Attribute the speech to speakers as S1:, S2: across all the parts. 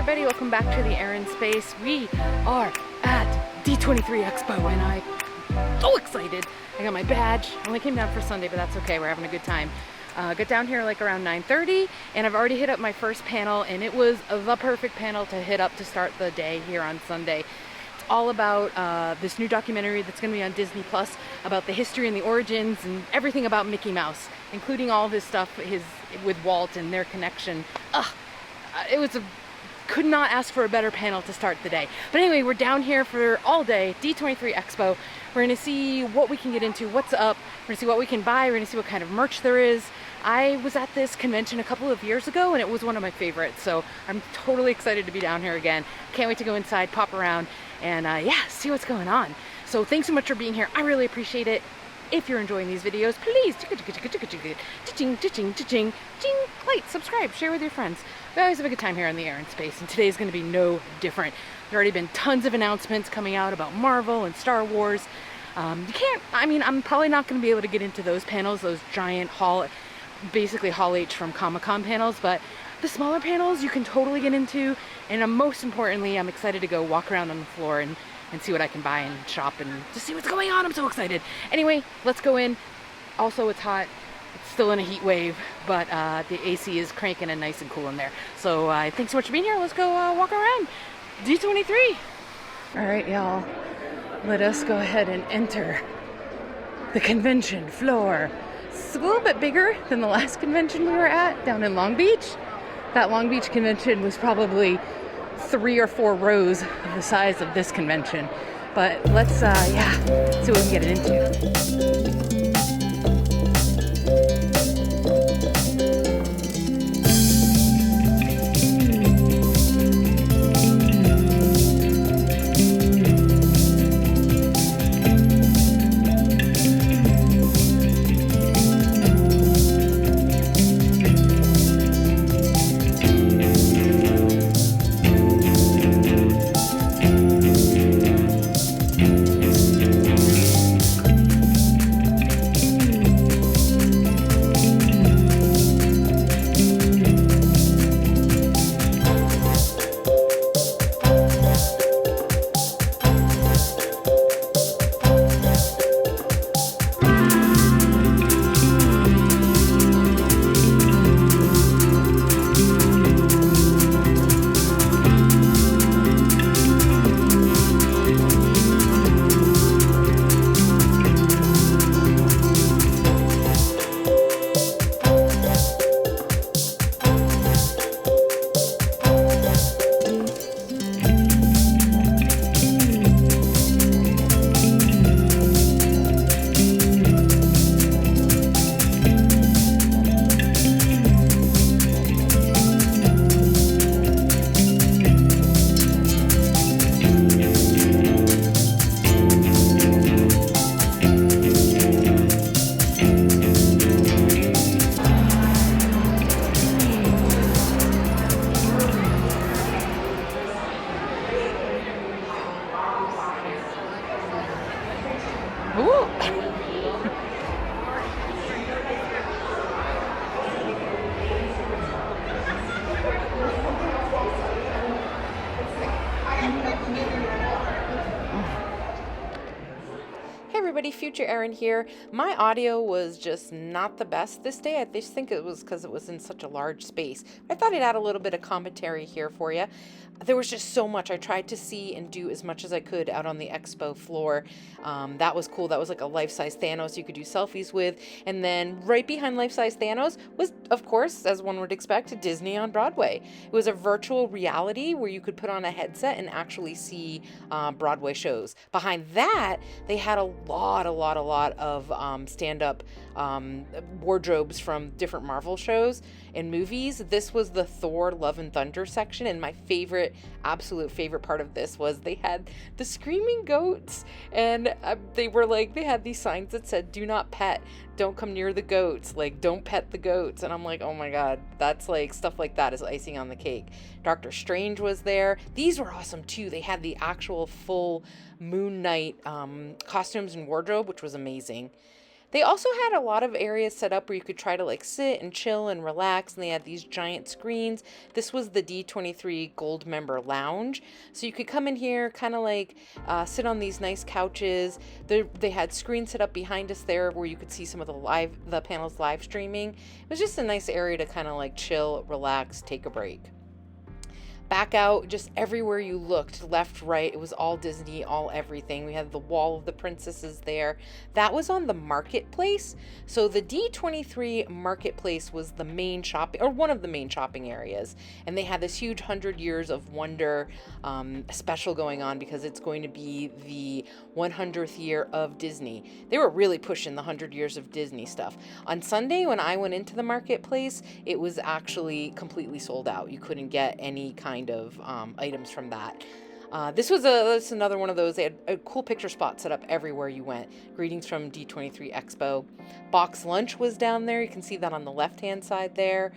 S1: everybody, welcome back to the TheErinSpace. We are at D23 Expo and I'm so excited. I got my badge. I only came down for Sunday, but that's okay, we're having a good time. Got down here like around 9:30 and I've already hit up my first panel, and it was the perfect panel to hit up to start the day here on Sunday. It's all about this new documentary that's going to be on Disney Plus about the history and the origins and everything about Mickey Mouse, including all this stuff with Walt and their connection. It was could not ask for a better panel to start the day. But anyway, we're down here for all day, D23 Expo. We're gonna see what we can get into, what's up. We're gonna see what we can buy. We're gonna see what kind of merch there is. I was at this convention a couple of years ago and it was one of my favorites. So I'm totally excited to be down here again. Can't wait to go inside, pop around, and yeah, see what's going on. So thanks so much for being here. I really appreciate it. If you're enjoying these videos, please like, subscribe, share with your friends. We always have a good time here on the TheErinSpace, and today's going to be no different. There's already been tons of announcements coming out about Marvel and Star Wars. I'm probably not going to be able to get into those panels, those giant basically Hall H from Comic-Con panels, but the smaller panels you can totally get into, and most importantly, I'm excited to go walk around on the floor and see what I can buy and shop and just see what's going on. I'm so excited. Anyway, let's go in. Also, it's hot. It's still in a heat wave, but the AC is cranking and nice and cool in there. So thanks so much for being here. Let's go walk around D23. All right, y'all. Let us go ahead and enter the convention floor. It's a little bit bigger than the last convention we were at down in Long Beach. That Long Beach convention was probably 3 or 4 rows of the size of this convention. But let's see what we can get it into. Future Erin here. My audio was just not the best this day. I just think it was because it was in such a large space. I thought I'd add a little bit of commentary here for you. There was just so much. I tried to see and do as much as I could out on the expo floor. That was cool. That was like a life-size Thanos you could do selfies with. And then right behind life-size Thanos was, of course, as one would expect, Disney on Broadway. It was a virtual reality where you could put on a headset and actually see Broadway shows. Behind that, they had a lot of stand-up wardrobes from different Marvel shows and movies. This was the Thor Love and Thunder section, and my absolute favorite part of this was they had the screaming goats, and they had these signs that said, "Do not pet, don't come near the goats, like don't pet the goats." And I'm like, oh my god, that's like stuff like that is icing on the cake. Doctor Strange was there. These were awesome too. They had the actual full Moon Knight costumes and wardrobe, which was amazing. They also had a lot of areas set up where you could try to like sit and chill and relax, and they had these giant screens. This was the D23 Gold Member Lounge, so you could come in here, kind of like sit on these nice couches. They had screens set up behind us there where you could see some of the panels live streaming. It was just a nice area to kind of like chill, relax, take a break. Back out, just everywhere you looked, left, right, it was all Disney, all everything. We had the Wall of the Princesses there. That was on the marketplace. So the D23 marketplace was the main shopping, or one of the main shopping areas. And they had this huge 100 Years of Wonder special going on because it's going to be the 100th year of Disney. They were really pushing the 100 Years of Disney stuff. On Sunday, when I went into the marketplace, it was actually completely sold out. You couldn't get any kind of items from that. This was another one of those. They had a cool picture spot set up everywhere you went. Greetings from D23 Expo. Box lunch was down there. You can see that on the left hand side there.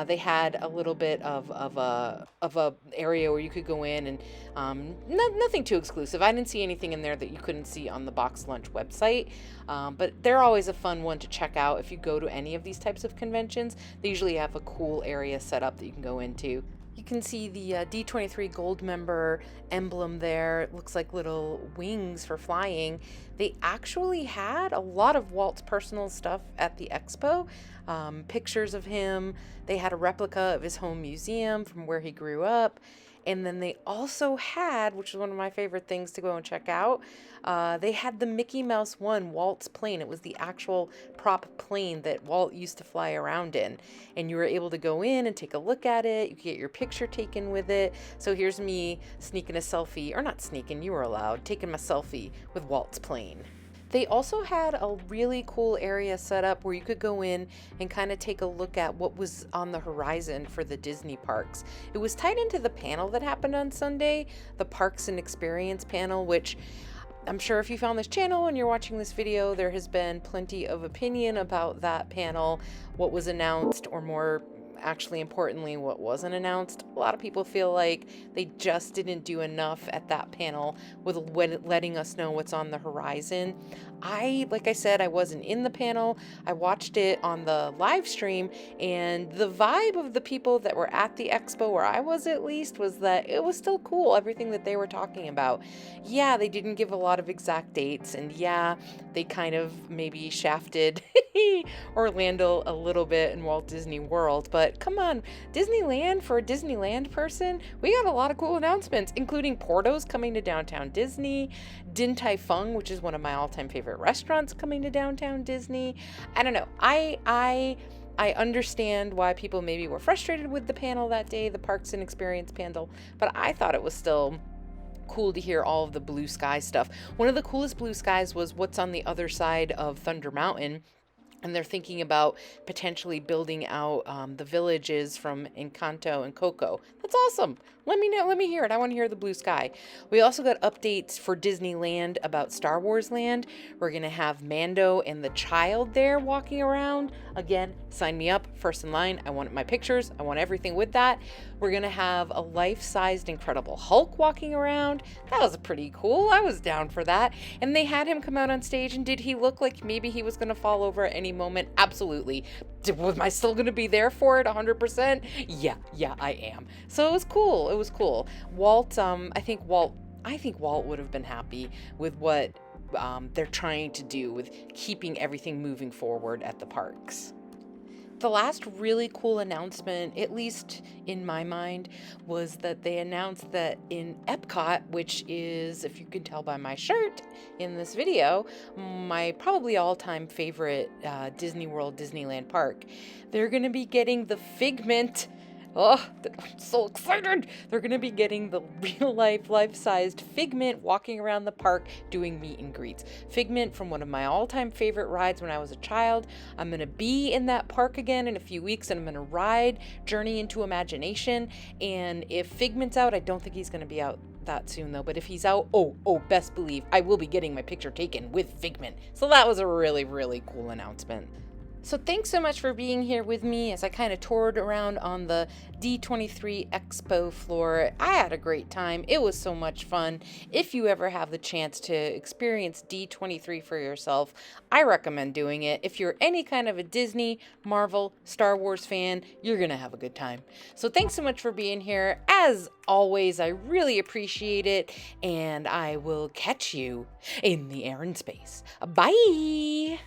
S1: They had a little bit of a area where you could go in, and nothing too exclusive. I didn't see anything in there that you couldn't see on the Box Lunch website. But they're always a fun one to check out if you go to any of these types of conventions. They usually have a cool area set up that you can go into. You can see the D23 Gold Member emblem there. It looks like little wings for flying. They actually had a lot of Walt's personal stuff at the expo. Pictures of him. They had a replica of his home museum from where he grew up. And then they also had, which is one of my favorite things to go and check out, they had the Mickey Mouse One, Walt's plane. It was the actual prop plane that Walt used to fly around in. And you were able to go in and take a look at it. You could get your picture taken with it. So here's me sneaking a selfie, or not sneaking, you were allowed, taking my selfie with Walt's plane. They also had a really cool area set up where you could go in and kind of take a look at what was on the horizon for the Disney parks. It was tied into the panel that happened on Sunday, the Parks and Experience panel, which I'm sure if you found this channel and you're watching this video, there has been plenty of opinion about that panel, what was announced, or more actually importantly, what wasn't announced. A lot of people feel like they just didn't do enough at that panel with letting us know what's on the horizon. Like I said, I wasn't in the panel. I watched it on the live stream, and the vibe of the people that were at the expo, where I was at least, was that it was still cool, everything that they were talking about. Yeah, they didn't give a lot of exact dates, and yeah, they kind of maybe shafted Orlando a little bit in Walt Disney World, but come on, Disneyland, for a Disneyland person, we got a lot of cool announcements, including Porto's coming to downtown Disney, Din Tai Fung, which is one of my all-time favorite restaurants, coming to downtown Disney. I don't know. I understand why people maybe were frustrated with the panel that day, the Parks and Experience panel, but I thought it was still cool to hear all of the blue sky stuff. One of the coolest blue skies was what's on the other side of Thunder Mountain. And they're thinking about potentially building out the villages from Encanto and Coco. That's awesome. Let me know. Let me hear it. I want to hear the blue sky. We also got updates for Disneyland about Star Wars Land. We're going to have Mando and the child there walking around. Again, sign me up. First in line. I want my pictures. I want everything with that. We're going to have a life-sized Incredible Hulk walking around. That was pretty cool. I was down for that. And they had him come out on stage, and did he look like maybe he was going to fall over at any moment? Absolutely. Am I still going to be there for it 100%? Yeah, I am. So it was cool. It was cool. Walt, I think Walt would have been happy with what they're trying to do with keeping everything moving forward at the parks. The last really cool announcement, at least in my mind, was that they announced that in Epcot, which is, if you can tell by my shirt in this video, my probably all-time favorite Disney World, Disneyland park, they're going to be getting the Figment. Oh, I'm so excited! They're going to be getting the life-sized Figment walking around the park doing meet and greets. Figment from one of my all-time favorite rides when I was a child. I'm going to be in that park again in a few weeks, and I'm going to ride Journey into Imagination. And if Figment's out, I don't think he's going to be out that soon though, but if he's out, best believe I will be getting my picture taken with Figment. So that was a really, really cool announcement. So thanks so much for being here with me as I kind of toured around on the D23 Expo floor. I had a great time. It was so much fun. If you ever have the chance to experience D23 for yourself, I recommend doing it. If you're any kind of a Disney, Marvel, Star Wars fan, you're going to have a good time. So thanks so much for being here. As always, I really appreciate it, and I will catch you in the air and space. Bye!